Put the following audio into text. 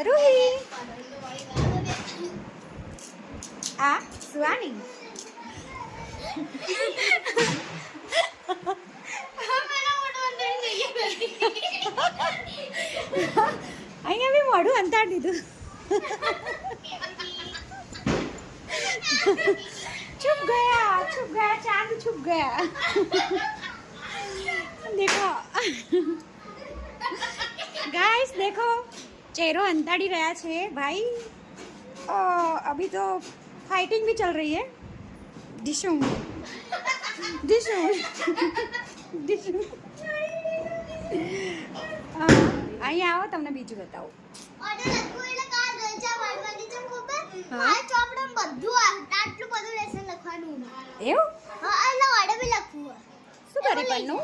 રૂહી આ સુવાની અહીંયા બી મોઢું અંતાડી દીધું छुप गया चांद छुप गया देखो गाइस देखो चेहरो अंताड़ी रहा है भाई अभी तो फाइटिंग भी चल रही है डिशू डिशू डिशू અહીંયા આવો તમને બીજું બતાવું એવું શું કરી પન્નું